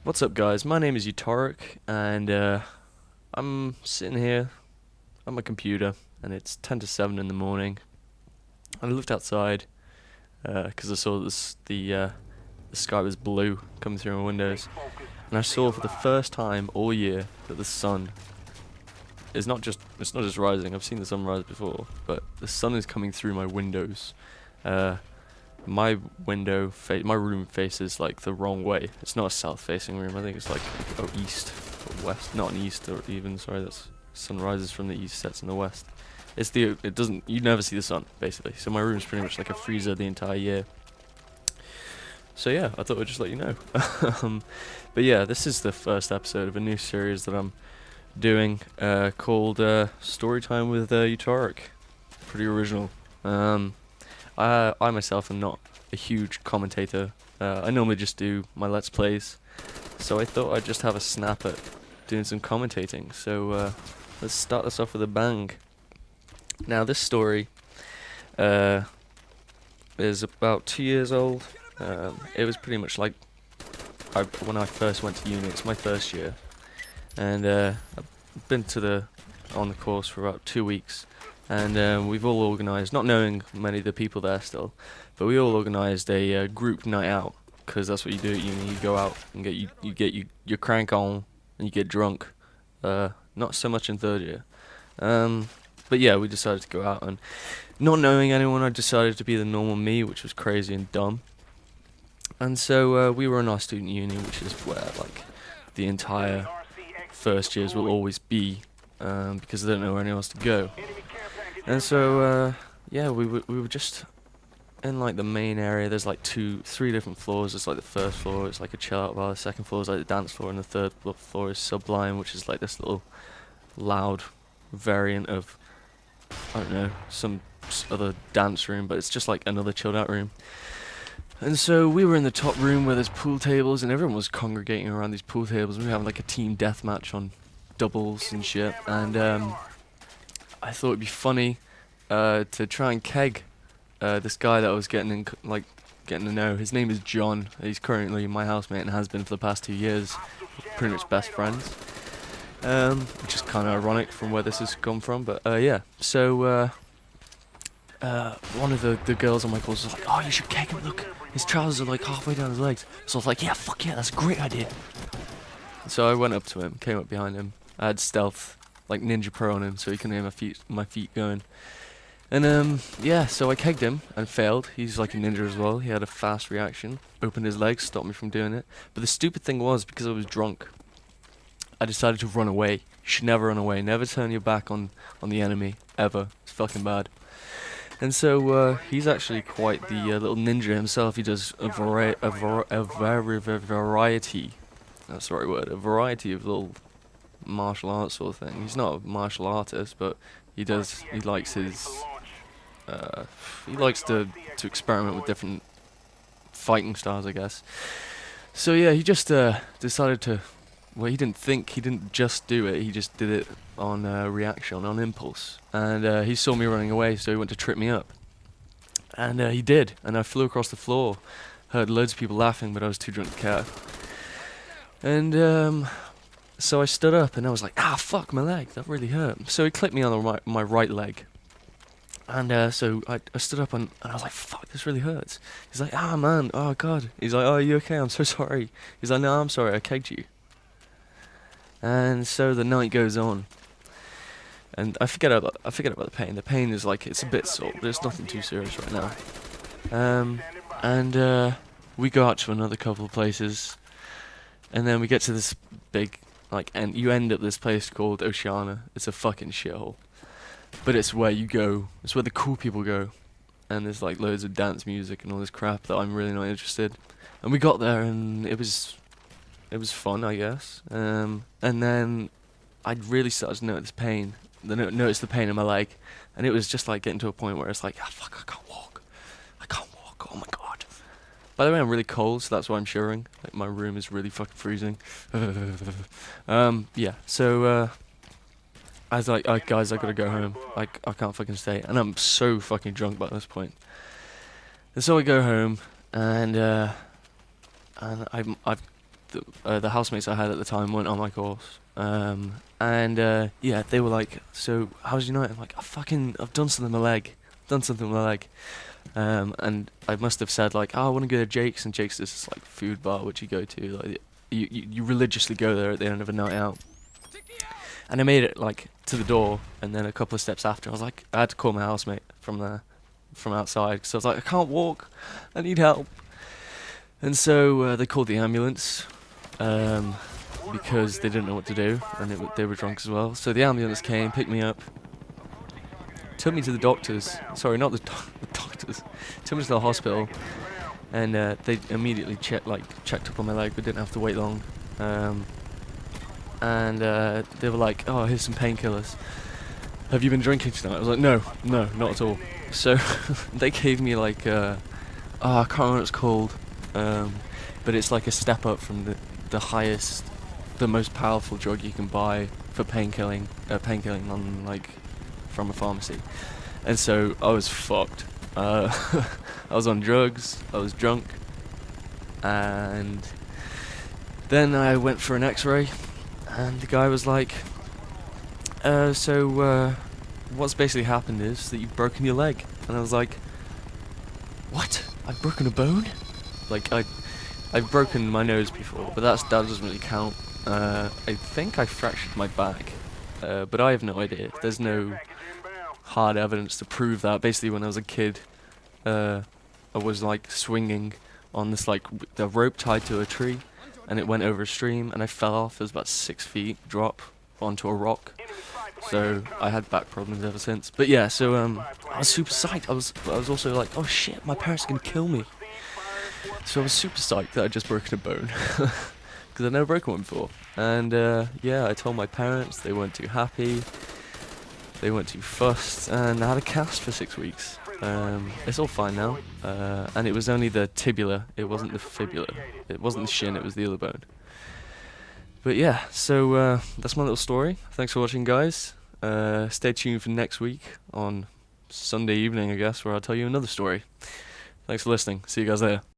What's up, guys? My name is Utorak, and I'm sitting here on my computer, and it's 10 to 7 in the morning. And I looked outside because I saw the sky was blue coming through my windows, and I saw for the first time all year that the sun is not just rising. I've seen the sun rise before, but the sun is coming through my windows. Uh, my room faces like the wrong way. It's not a south-facing room. I think it's like east or west, not an east or even. Sorry, that's sun rises from the east, sets in the west. You never see the sun basically. So my room's pretty much like a freezer the entire year. So yeah, I thought I'd just let you know. But yeah, this is the first episode of a new series that I'm doing called Storytime with Utorak. Pretty original. I myself am not a huge commentator. I normally just do my Let's Plays, so I thought I'd just have a snap at doing some commentating. So let's start this off with a bang. Now this story is about 2 years old. It was pretty much like when I first went to uni. It's my first year, and I've been on the course for about 2 weeks. And we've all organised, not knowing many of the people there still, but we all organised a group night out, because that's what you do at uni. You go out and get your crank on and you get drunk. Not so much in third year, but yeah, we decided to go out, and not knowing anyone, I decided to be the normal me, which was crazy and dumb. And so we were in our student uni, which is where like the entire first years will always be, because they don't know anywhere else to go. And so, yeah, we were just in like the main area. There's like three different floors. There's like the first floor, it's like a chill out bar. The second floor is like the dance floor, and the third floor is Sublime, which is like this little loud variant of, I don't know, some other dance room, but it's just like another chilled out room. And so we were in the top room where there's pool tables, and everyone was congregating around these pool tables. We were having like a team deathmatch on doubles and shit, and I thought it'd be funny to try and keg this guy that I was getting to know. His name is John. He's currently my housemate and has been for the past 2 years. We're pretty much best friends, which is kind of ironic from where this has come from. But yeah, so one of the girls on my course was like, "Oh, you should keg him. Look, his trousers are like halfway down his legs." So I was like, "Yeah, fuck yeah, that's a great idea." So I went up to him, came up behind him. I had stealth, like Ninja Pro on him, so he couldn't hear my feet going. And yeah, so I kegged him and failed. He's like a ninja as well. He had a fast reaction, opened his legs, stopped me from doing it. But the stupid thing was, because I was drunk, I decided to run away. You should never run away. Never turn your back on the enemy, ever. It's fucking bad. And so he's actually quite the little ninja himself. He does a variety. That's the right word. A variety of little martial arts sort of thing. He's not a martial artist, but he likes to experiment with different fighting styles, I guess. So yeah, he just decided to, well, he didn't just do it, he just did it on reaction, on impulse. And he saw me running away, so he went to trip me up. And he did, and I flew across the floor, heard loads of people laughing, but I was too drunk to care. And so I stood up and I was like, "Ah, fuck, my leg, that really hurt." So he clipped me on my right leg. And so I stood up and I was like, "Fuck, this really hurts." He's like, "Ah, man, oh god." He's like, "Oh, are you okay? I'm so sorry." He's like, "No, I'm sorry, I kegged you." And so the night goes on. And I forget about the pain. The pain is like, it's a bit sore, but it's nothing too serious right now. And we go out to another couple of places. And then we get to this big, and you end up this place called Oceana. It's a fucking shithole. But it's where you go. It's where the cool people go. And there's like loads of dance music and all this crap that I'm really not interested. And we got there and it was fun, I guess. And then I really started to notice the pain in my leg. And it was just like getting to a point where it's like, "Ah, fuck, I can't walk. Oh my god." By the way, I'm really cold, so that's why I'm shivering. Like, my room is really fucking freezing. Yeah, so I was like, "Guys, I gotta go home. I can't fucking stay." And I'm so fucking drunk by this point. And so I go home, and I've the housemates I had at the time weren't on my course. Yeah, they were like, "So how did you know it?" I'm like, I've done something with my leg, done something with my leg." And I must have said like, "Oh, I want to go to Jake's," and Jake's is this like food bar which you go to, like you religiously go there at the end of a night out. And I made it like to the door, and then a couple of steps after, I had to call my housemate from outside, because I was like, "I can't walk, I need help." And so they called the ambulance, because they didn't know what to do, and they were drunk as well. So the ambulance came, picked me up, took me to the doctors. Sorry, not the doctors. Took me to the hospital, and they immediately checked up on my leg. We didn't have to wait long, and they were like, "Oh, here's some painkillers. Have you been drinking tonight?" I was like, "No, not at all." So they gave me like, I can't remember what it's called, but it's like a step up from the highest, the most powerful drug you can buy for painkilling on like from a pharmacy. And so I was fucked. I was on drugs, I was drunk, and then I went for an x-ray, and the guy was like, what's basically happened is that you've broken your leg. And I was like, "What? I've broken a bone?" Like, I've broken my nose before, but that doesn't really count. I think I fractured my back, but I have no idea. There's no hard evidence to prove that. Basically, when I was a kid, I was like swinging on this like the rope tied to a tree, and it went over a stream, and I fell off. It was about 6 feet drop onto a rock. So I had back problems ever since. But yeah, so I was super psyched. I was also like, "Oh shit, my parents are gonna kill me." So I was super psyched that I'd just broken a bone, because I'd never broken one before. And yeah, I told my parents. They weren't too happy. They weren't too fussed, and I had a cast for 6 weeks. It's all fine now, and it was only the tibula. It wasn't the fibula. It wasn't the shin. It was the other bone. But yeah, so that's my little story. Thanks for watching, guys. Stay tuned for next week on Sunday evening, I guess, where I'll tell you another story. Thanks for listening. See you guys later.